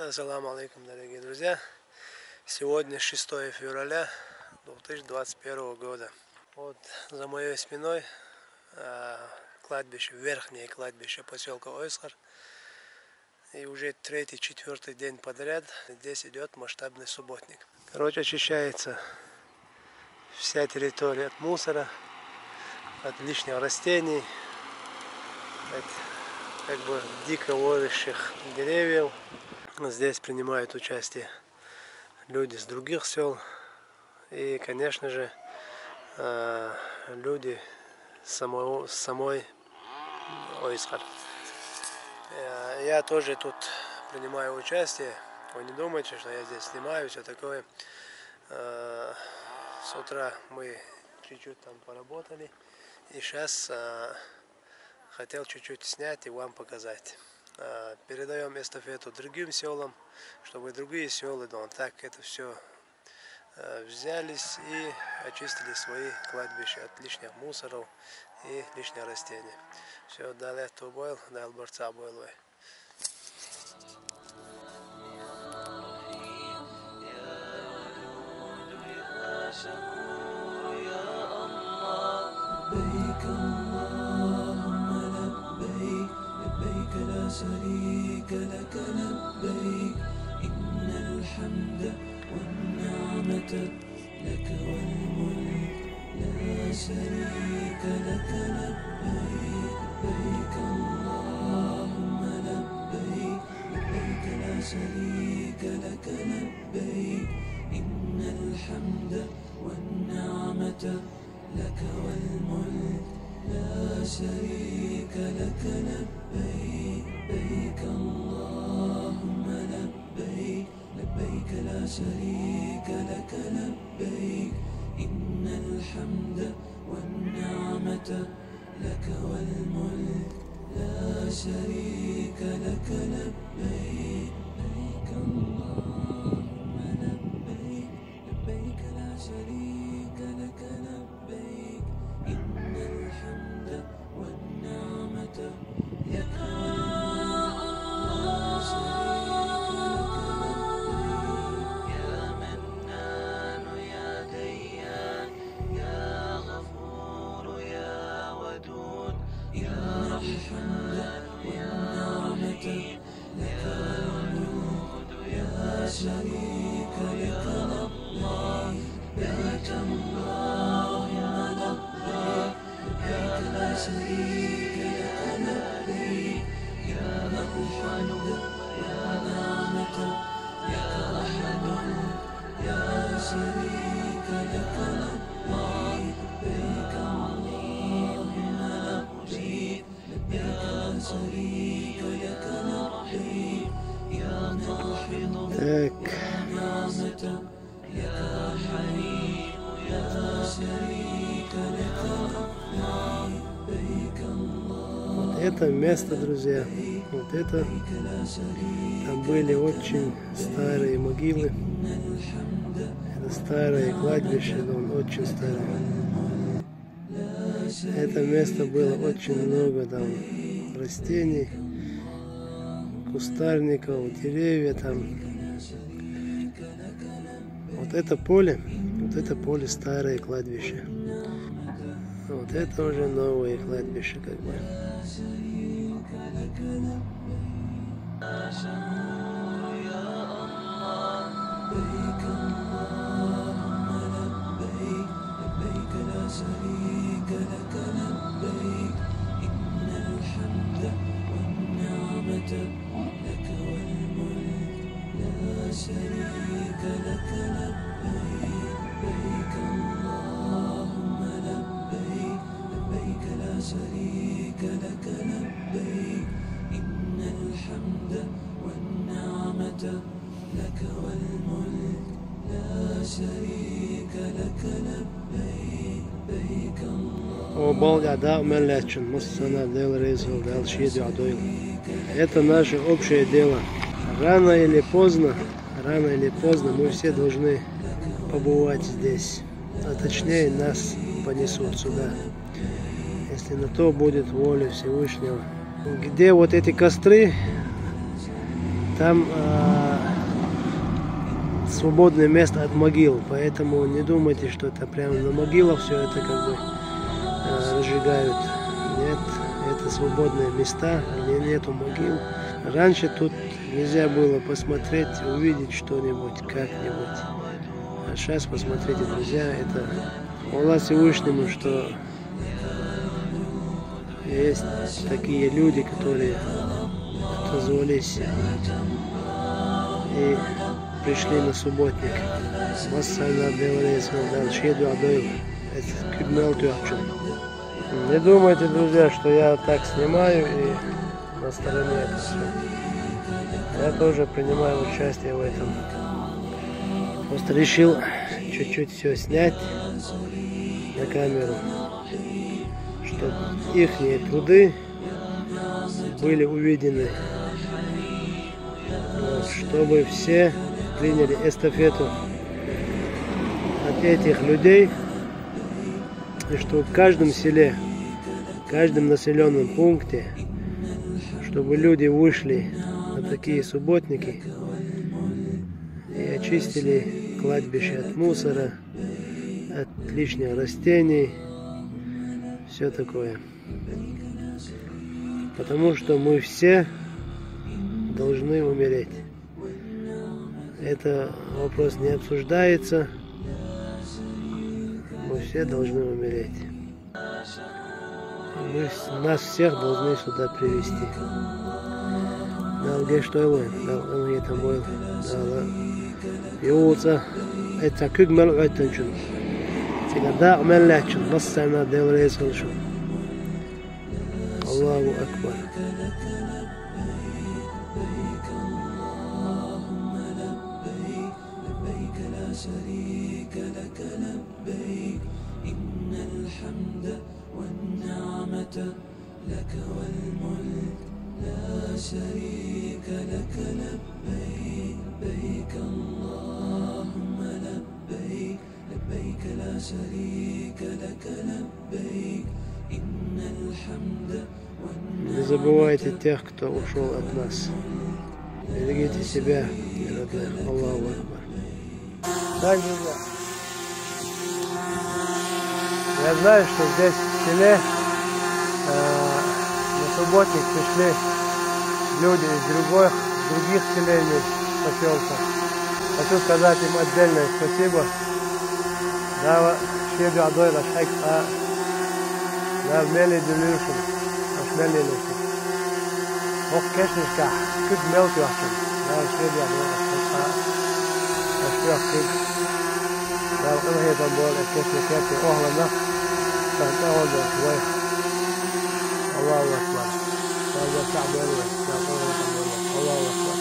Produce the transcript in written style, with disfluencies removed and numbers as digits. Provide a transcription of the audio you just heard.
Ассаламу алейкум, дорогие друзья. Сегодня 6 февраля 2021 года. Вот за моей спиной кладбище, верхнее кладбище поселка Ойсхар. И уже третий-четвертый день подряд здесь идет масштабный субботник. Короче, очищается вся территория от мусора, от лишних растений, от как бы дико воющих деревьев. Здесь принимают участие люди с других сел и, конечно же, люди самой Ойсхар. Я тоже тут принимаю участие. Вы не думайте, что я здесь снимаю, все такое. С утра мы чуть-чуть там поработали. И сейчас хотел чуть-чуть снять и вам показать. Передаем эстафету другим селам, чтобы другие села, так это все взялись и очистили свои кладбища от лишних мусоров и лишних растений. Все, далее то бойл, далее борца бойловый. شريك لك لبيك إن الحمد والنعمة لك والملك لا شريك لك لبيك لبيك اللهم لبيك لبيك لا شريك لك لبيك إن الحمد والنعمة لك والملك لا شريك لك لبيك لبيك اللهم لبيك لبيك لا شريك لك لبيك إن الحمد والنعمة لك والملك لا شريك لك لبيك لبيك اللهم لبيك لبيك لا شريك لك لبيك إن الحمد والنعمة لك شريك لك الله بيت اللهم لبيك لبيك لا شريك لك لبيك يا الحمد يا نعمة لك أحد يا شريك لك الله بيك اللهم لبيك لبيك لا شريك لك لبيك يا ناحض Вот это место, друзья, вот это, там были очень старые могилы, это старое кладбище, очень старое. Это место было очень много там растений, кустарников, деревья там. Вот это поле старое кладбище. Вот это уже новое кладбище как бы. شريك لك لبيك لبيك اللهم لبيك لبيك لا شريك لك لبيك إن الحمد والنعمة لك والملك لا شريك لك لبيك لبيك Это наше общее дело. Рано или поздно мы все должны побывать здесь, а точнее нас понесут сюда, если на то будет воля Всевышнего. Где вот эти костры, там свободное место от могил. Поэтому не думайте, что это прямо на могилах все это как бы разжигают. Нет, это свободные места, где нету могил. Раньше тут нельзя было посмотреть, увидеть что-нибудь, как-нибудь. А сейчас посмотрите, друзья, это хвала Всевышнему, что есть такие люди, которые отозвались и пришли на субботник. Не думайте, друзья, что я так снимаю и на стороне это все. Я тоже принимаю участие в этом. Просто решил чуть-чуть все снять на камеру, чтобы их труды были увидены. Вот, чтобы все приняли эстафету от этих людей. И что в каждом селе, в каждом населенном пункте, чтобы люди вышли на такие субботники и очистили кладбище от мусора, от лишних растений, все такое. Потому что мы все должны умереть. Это вопрос не обсуждается. Мы все должны умереть. Нас всех должны сюда привести. Аллаху Акбар. شريك لك لبيك إن الحمد والنعمة لك والملك لا شريك لك لبيك لبيك اللهم لبيك لبيك لا شريك لك لبيك إن الحمد والنعمة. Не забывайте тех, кто ушел от нас. Берегите себя и родных. Аллаху Акбар. Да, нельзя. Я знаю, что здесь в селе на субботник пришли люди из других селений поселка. Хочу сказать им отдельное спасибо. Да, шеби адой рашайк, да, мели делюшим, ашмели лешим. Ох, кешнишка, куд мелки ашим, да, шеби адой рашайк, ашмели. لو أنا هي تنبول الكشف كافي أهلا نخ فانتهوا بالشويخ الله أكبر هذا الشعب يروي الله أكبر